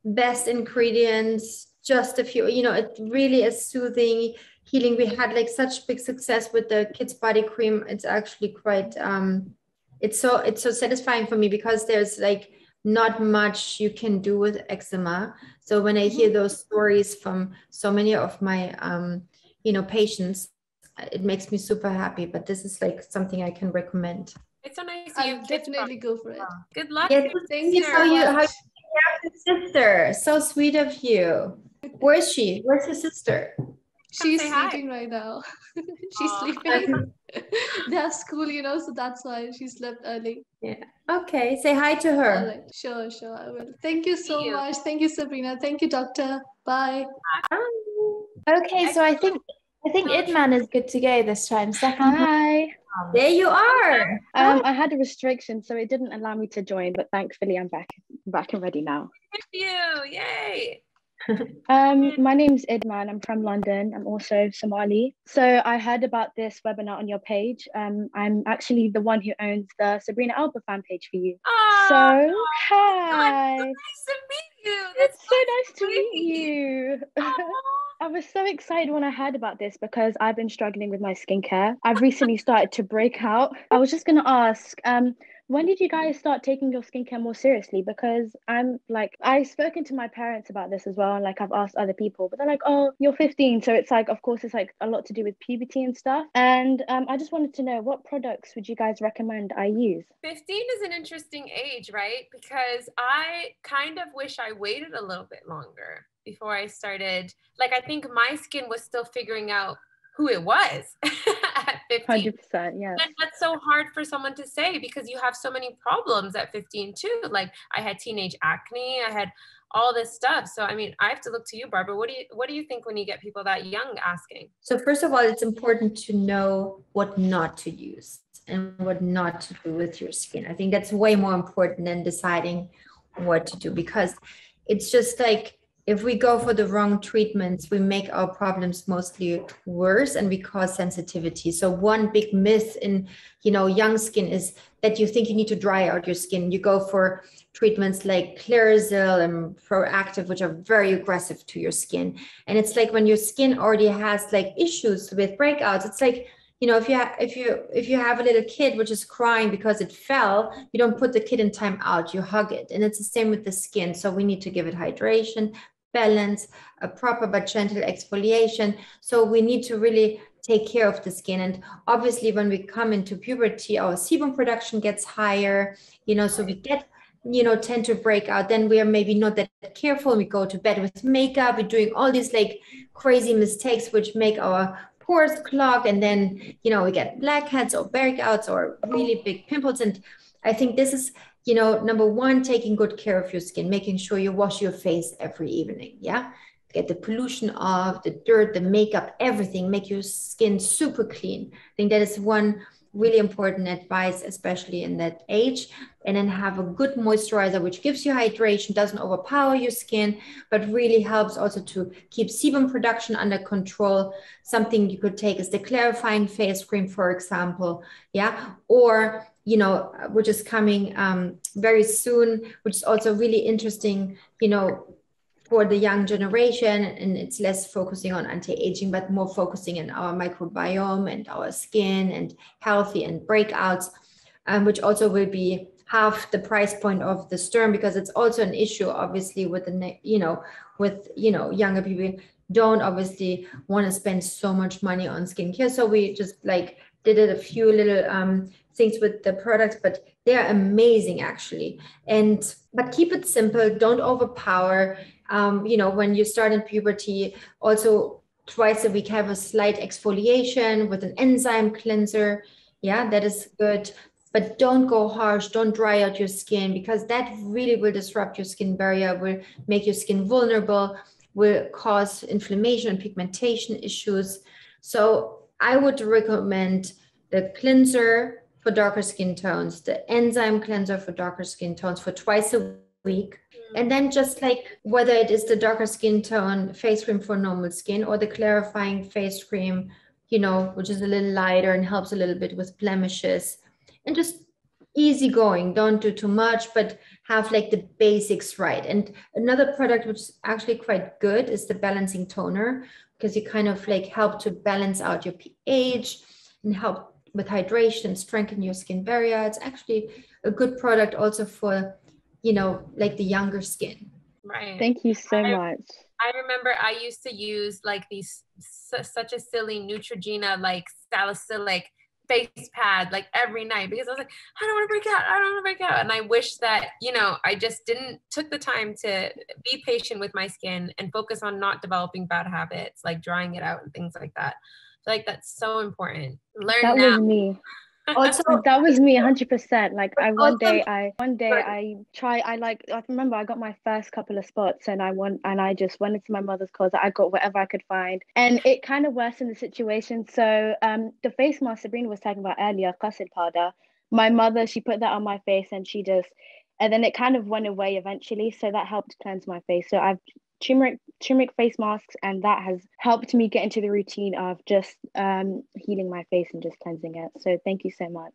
best ingredients, just a few, it really is soothing, healing. We had like such big success with the Kids Body Cream. It's actually quite, it's so satisfying for me, because there's like not much you can do with eczema. So when I hear those stories from so many of my, patients, it makes me super happy. But this is like something I can recommend. It's so nice. I'll definitely go for it. Good luck. Yes, thank you how you have a sister. So sweet of you. Where is she? Where's your sister? She's sleeping right now. She's sleeping. They have school, so that's why she slept early. Yeah. Okay. Say hi to her. All right. Sure, I will. Thank you so much. Thank you, Sabrina. Thank you, doctor. Bye. Okay, so I think Idman is good to go this time. Hi. There you are. I had a restriction, so it didn't allow me to join, but thankfully I'm back and ready now. Thank you. Yay. My name's Idman. I'm from London. I'm also Somali. So I heard about this webinar on your page. I'm actually the one who owns the Sabrina Elba fan page for you. So hi. So nice to meet you. It's so nice to meet you. I was so excited when I heard about this because I've been struggling with my skincare. I've recently started to break out. I was just going to ask, when did you guys start taking your skincare more seriously? Because I'm like, I've spoken to my parents about this as well, and like I've asked other people, but they're like, oh, you're 15, so it's like, of course, it's like a lot to do with puberty and stuff. And I just wanted to know, what products would you guys recommend I use? 15 is an interesting age, right? Because I kind of wish I waited a little bit longer before I started. Like, I think my skin was still figuring out who it was at 15. 100%, yeah. And that's so hard for someone to say because you have so many problems at 15 too. Like, I had teenage acne, I had all this stuff. So, I mean, I have to look to you, Barbara. What do you think when you get people that young asking? So first of all, it's important to know what not to use and what not to do with your skin. I think that's way more important than deciding what to do, because it's just like, if we go for the wrong treatments, we make our problems mostly worse and we cause sensitivity. So one big myth in, young skin is that you think you need to dry out your skin. You go for treatments like Clearasil and Proactive, which are very aggressive to your skin. And it's like when your skin already has like issues with breakouts, it's like, if you have a little kid which is crying because it fell, you don't put the kid in time out, you hug it. And it's the same with the skin. So we need to give it hydration, balance, a proper but gentle exfoliation. So we need to really take care of the skin. And obviously when we come into puberty, our sebum production gets higher, so we get, tend to break out. Then we are maybe not that careful. We go to bed with makeup. We're doing all these like crazy mistakes, which make our pores clog. And then, we get blackheads or breakouts or really big pimples. And I think this is, number one, taking good care of your skin, making sure you wash your face every evening. Yeah. Get the pollution off, the dirt, the makeup, everything, make your skin super clean. I think that is one really important advice, especially in that age. And then have a good moisturizer, which gives you hydration, doesn't overpower your skin, but really helps also to keep sebum production under control. Something you could take is the clarifying face cream, for example. Yeah. Or, which is coming very soon, which is also really interesting, for the young generation, and it's less focusing on anti-aging, but more focusing in our microbiome and our skin and healthy and breakouts, which also will be half the price point of the Sturm, because it's also an issue, obviously, with the, younger people don't obviously want to spend so much money on skincare. So we just like did it a few little things with the products, but they're amazing actually. But keep it simple, don't overpower. When you start in puberty, also twice a week have a slight exfoliation with an enzyme cleanser. Yeah, that is good. But don't go harsh, don't dry out your skin, because that really will disrupt your skin barrier, will make your skin vulnerable, will cause inflammation and pigmentation issues. So I would recommend the cleanser for darker skin tones, the enzyme cleanser for darker skin tones for twice a week. And then just like whether it is the darker skin tone face cream for normal skin or the clarifying face cream, which is a little lighter and helps a little bit with blemishes, and just easy going. Don't do too much, but have like the basics right. And another product which is actually quite good is the balancing toner, because you kind of like help to balance out your pH and help with hydration, strengthen your skin barrier. It's actually a good product also for, like the younger skin. Right. Thank you so much. I remember I used to use like these such a silly Neutrogena like salicylic face pad like every night, because I was like, I don't want to break out. And I wish that, I just took the time to be patient with my skin and focus on not developing bad habits, like drying it out and things like that. So like, that's so important. Learn that now. Was me. Also, that was me 100%. Like I remember I got my first couple of spots and I just went into my mother's closet. I got whatever I could find, and it kind of worsened the situation. So the face mask Sabrina was talking about earlier, custard powder, my mother, she put that on my face and then it kind of went away eventually. So that helped cleanse my face. So I've turmeric face masks, and that has helped me get into the routine of just healing my face and just cleansing it. So thank you so much.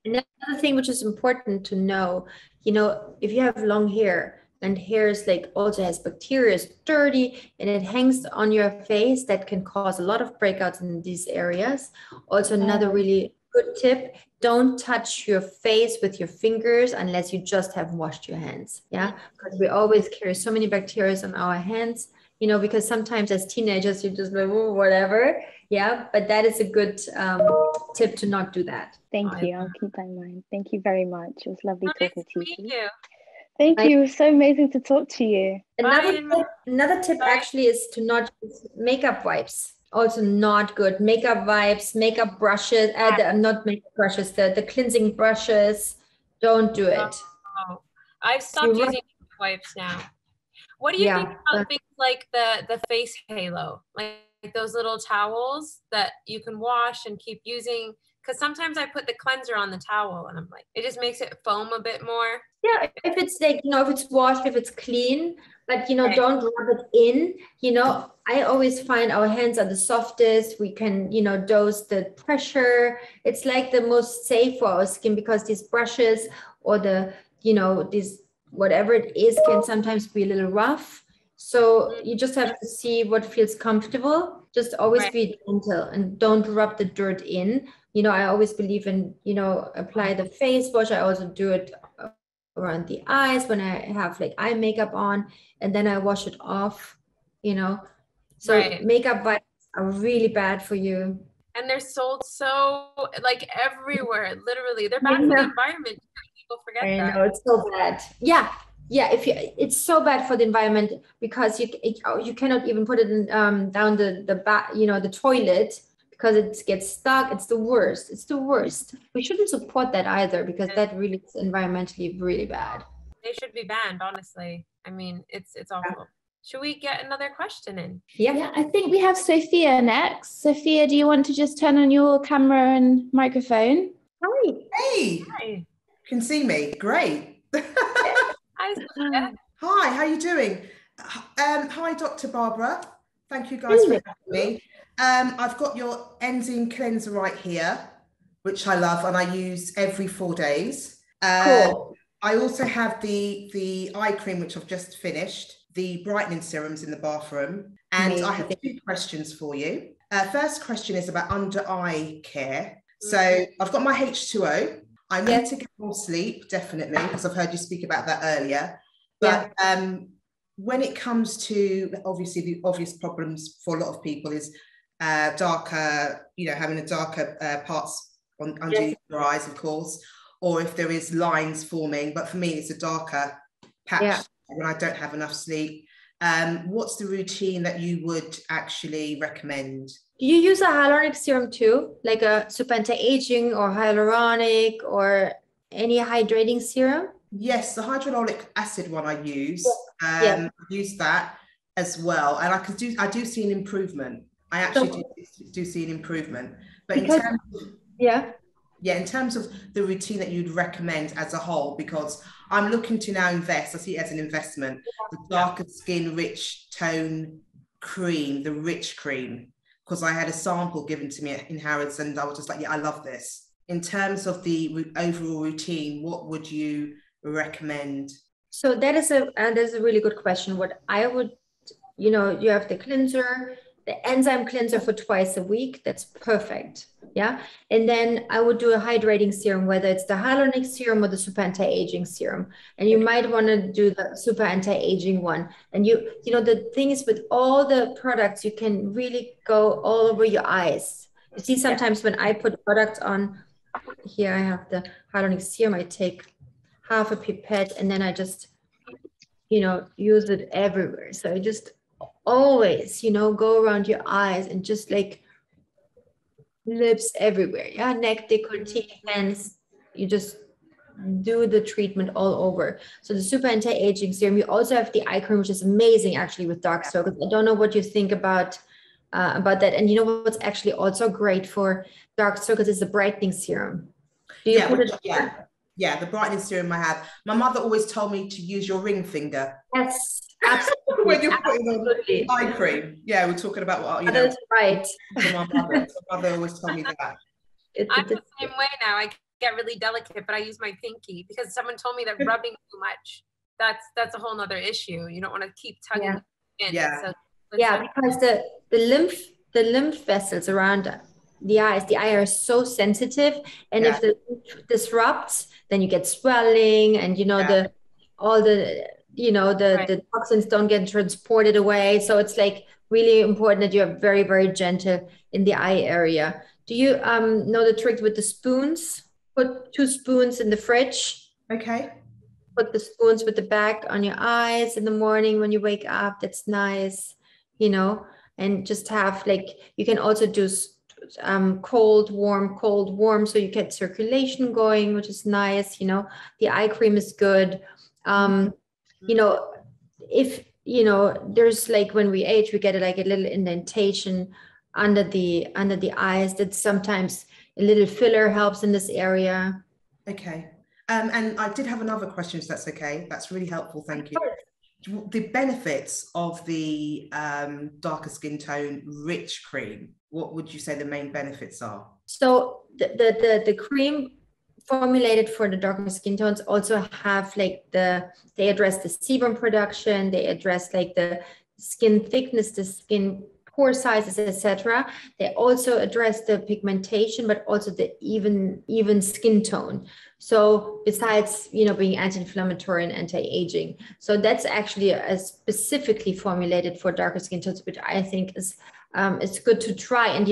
Another thing which is important to know, if you have long hair and hair is like also has bacteria, is dirty, and it hangs on your face, that can cause a lot of breakouts in these areas. Also another really good tip. Don't touch your face with your fingers unless you just have washed your hands. Yeah, because we always carry so many bacteria on our hands, you know, because sometimes as teenagers, you just like, oh, whatever. Yeah, but that is a good tip to not do that. Thank you. I'll keep that in mind. Thank you very much. It was lovely talking to you. Thank you. It was so amazing to talk to you. Another tip actually is to not use makeup wipes. Also not good. Makeup wipes, makeup brushes, not makeup brushes, the cleansing brushes. Don't do it. Oh, I've stopped using makeup wipes now. What do you think about things like the face halo? Like those little towels that you can wash and keep using? Because sometimes I put the cleanser on the towel and I'm like, it just makes it foam a bit more. Yeah, if it's like, you know, if it's washed, if it's clean, but, you know, don't rub it in. You know, I always find our hands are the softest. We can, you know, dose the pressure. It's like the most safe for our skin because these brushes or the, you know, these, whatever it is, can sometimes be a little rough. So you just have to see what feels comfortable. Just always be gentle and don't rub the dirt in. You know, I always believe in, you know, apply the face wash. I also do it around the eyes when I have like eye makeup on, and then I wash it off, you know. So makeup wipes are really bad for you. And they're sold so like everywhere, literally. They're bad for the environment. People forget that. I know, it's so bad. Yeah. If you, it's so bad for the environment because you cannot even put it in, down the toilet because it gets stuck. It's the worst. It's the worst. We shouldn't support that either because that really is environmentally really bad. They should be banned, honestly. I mean, it's awful. Should we get another question in? Yeah, I think we have Sophia next. Sophia, do you want to just turn on your camera and microphone? Hi. Hey. Hi. Can see me. Great. Hi, Sophia. Hi, how are you doing? Hi, Dr. Barbara. Thank you guys for having me. I've got your enzyme cleanser right here, which I love, and I use every 4 days. Cool. I also have the eye cream, which I've just finished, the brightening serums in the bathroom. And I have 2 questions for you. First question is about under eye care. So I've got my H2O. I need to get more sleep, definitely, because I've heard you speak about that earlier. But when it comes to, obviously, the obvious problems for a lot of people is darker, you know, having a darker parts under your eyes, of course, or if there is lines forming. But for me, it's a darker patch when I don't have enough sleep. What's the routine that you would actually recommend? Do you use a hyaluronic serum too, like a super anti-aging or hyaluronic or any hydrating serum? Yes, the hyaluronic acid one I use. I use that as well, and I do see an improvement. I actually do see an improvement. But in terms of, in terms of the routine that you'd recommend as a whole, because I'm looking to now invest, I see it as an investment, the darker skin rich tone cream, the rich cream, because I had a sample given to me in Harrods and I was just like, yeah, I love this. In terms of the overall routine, what would you recommend? So that is that's a really good question. What I would, you know, you have the cleanser, the enzyme cleanser for twice a week. That's perfect. Yeah. And then I would do a hydrating serum, whether it's the hyaluronic serum or the super anti-aging serum. And you might want to do the super anti-aging one. And you know, the thing is with all the products, you can really go all over your eyes. You see, sometimes when I put products on, here I have the hyaluronic serum, I take half a pipette and then I just, you know, use it everywhere. So I just always, you know, go around your eyes and just like lips everywhere. Yeah, neck, décolleté, hands. You just do the treatment all over. So the super anti-aging serum. You also have the eye cream, which is amazing actually with dark circles. I don't know what you think about that. And you know what's actually also great for dark circles is the brightening serum. Do you put it? Yeah, the brightening serum I have. My mother always told me to use your ring finger. Yes, absolutely. When you're putting on eye cream. Yeah, we're talking about what, you know. That's right. My mother always told me that. I'm the same way now. I get really delicate, but I use my pinky because someone told me that rubbing too much, that's a whole nother issue. You don't want to keep tugging in. Yeah. So because the lymph vessels around the eyes. The eye are so sensitive, and if the lymph disrupts, then you get swelling, and all the the toxins don't get transported away. So it's like really important that you're very, very gentle in the eye area. Do you know the trick with the spoons? Put 2 spoons in the fridge. Okay. Put the spoons with the back on your eyes in the morning when you wake up. That's nice, and just have you can also do cold, warm, so you get circulation going, which is nice. The eye cream is good. If there's when we age, we get a little indentation under the eyes. That sometimes a little filler helps in this area. Okay. And I did have another question, if that's okay. That's really helpful. Thank you. The benefits of the darker skin tone rich cream, what would you say the main benefits are? So the cream formulated for the darker skin tones also have they address the sebum production, they address the skin thickness, the skin pore sizes, etc. They also address the pigmentation, but also the even skin tone. So besides, being anti-inflammatory and anti-aging. So that's actually specifically formulated for darker skin tones, which I think is it's good to try. And,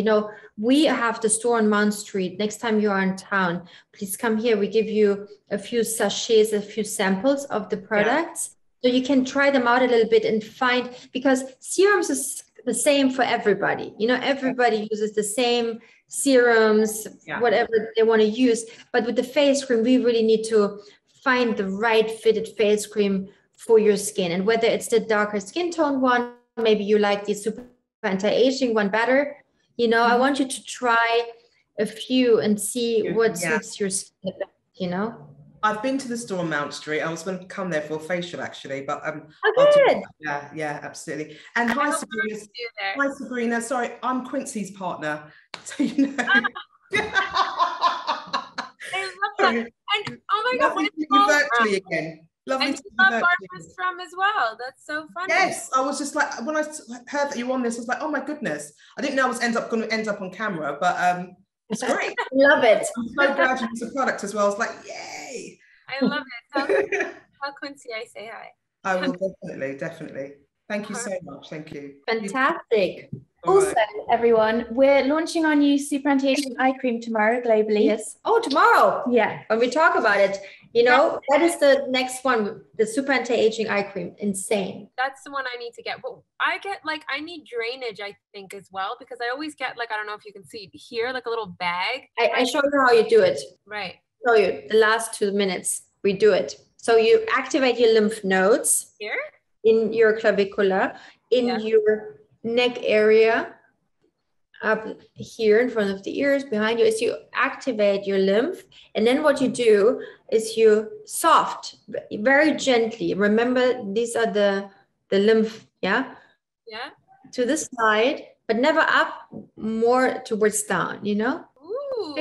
we have the store on Mount Street. Next time you are in town, please come here. We give you a few sachets, a few samples of the products. So you can try them out a little bit and find, because serums is the same for everybody. Everybody uses the same serums, whatever they want to use. But with the face cream, we really need to find the right fitted face cream for your skin. And whether it's the darker skin tone one, maybe you like the super anti-aging one better, I want you to try a few and see what suits your skin, I've been to the store on Mount Street. I was going to come there for a facial, actually, but yeah, absolutely. And hi, Sabrina. Hi, Sabrina. Sorry, I'm Quincy's partner, so I love that. And oh my God, lovely to meet you virtually again. Lovely and to you love Barbara's from as well. That's so funny. Yes, I was just like, when I heard that you were on this, I was like, oh my goodness. I didn't know I was going to end up on camera, but it's great. Love it. I'm so glad you use the product as well. I was like, yay. I love it. Tell Quincy I say hi. I will definitely. Thank you so much. Thank you. Fantastic. Also, everyone, we're launching our new super anti-aging eye cream tomorrow globally. Yes. Oh, tomorrow. Yeah. When we talk about it, that is the next one, the super anti-aging eye cream. Insane. That's the one I need to get. But I get I need drainage, I think, as well, because I always get I don't know if you can see here, a little bag. I show you how you do it. Right. Show you the last 2 minutes we do it. So you activate your lymph nodes here in your clavicula, in your neck area, up here in front of the ears, behind you, is you activate your lymph. And then what you do is you very gently. Remember, these are the lymph, to the side, but never up, more towards down, Ooh.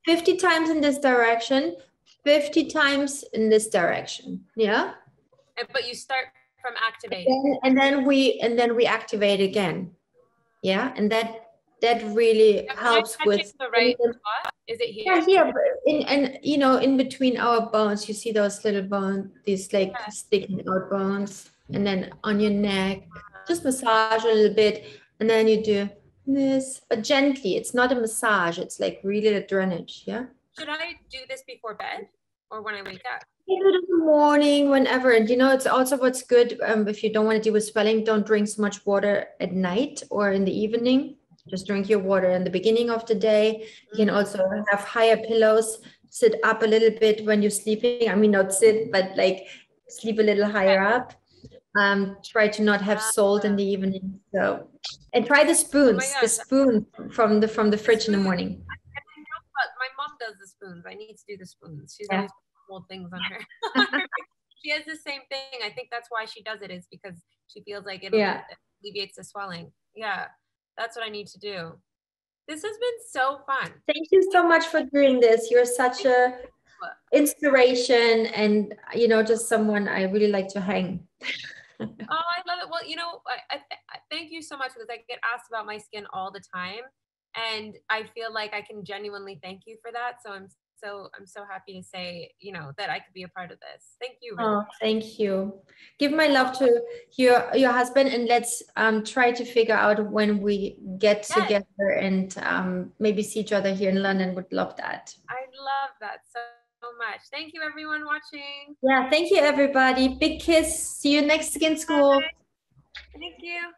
50 times in this direction, 50 times in this direction. Yeah. But you start from activating. And then we activate again. Yeah. And that really helps with the right spot. Is it here? Yeah, here. In between our bones, you see those little bones, these sticking out bones, and then on your neck, just massage a little bit, and then you do this, but gently. It's not a massage. It's really a drainage. Yeah. Should I do this before bed or when I wake up? You do it in the morning, whenever. And it's also what's good, if you don't want to deal with swelling, don't drink so much water at night or in the evening. Just drink your water in the beginning of the day. You can also have higher pillows. Sit up a little bit when you're sleeping. I mean, not sit, but sleep a little higher up. Try to not have salt in the evening. So, and try the spoons. Oh the spoon from the fridge in the morning. My mom does the spoons. I need to do the spoons. She's always old things on her. She has the same thing. I think that's why she does it, is because she feels like it alleviates the swelling. Yeah, that's what I need to do. This has been so fun. Thank you so much for doing this. You're such a inspiration, and just someone I really like to hang. Oh, I love it. Well, I thank you so much, because I get asked about my skin all the time. And I feel like I can genuinely thank you for that. So I'm so happy to say, you know, that I could be a part of this. Thank you. Really. Oh, thank you. Give my love to your husband, and let's try to figure out when we get together and maybe see each other here in London. Would love that. I'd love that so much. Thank you, everyone watching. Yeah, thank you, everybody. Big kiss. See you next Skin School. Thank you.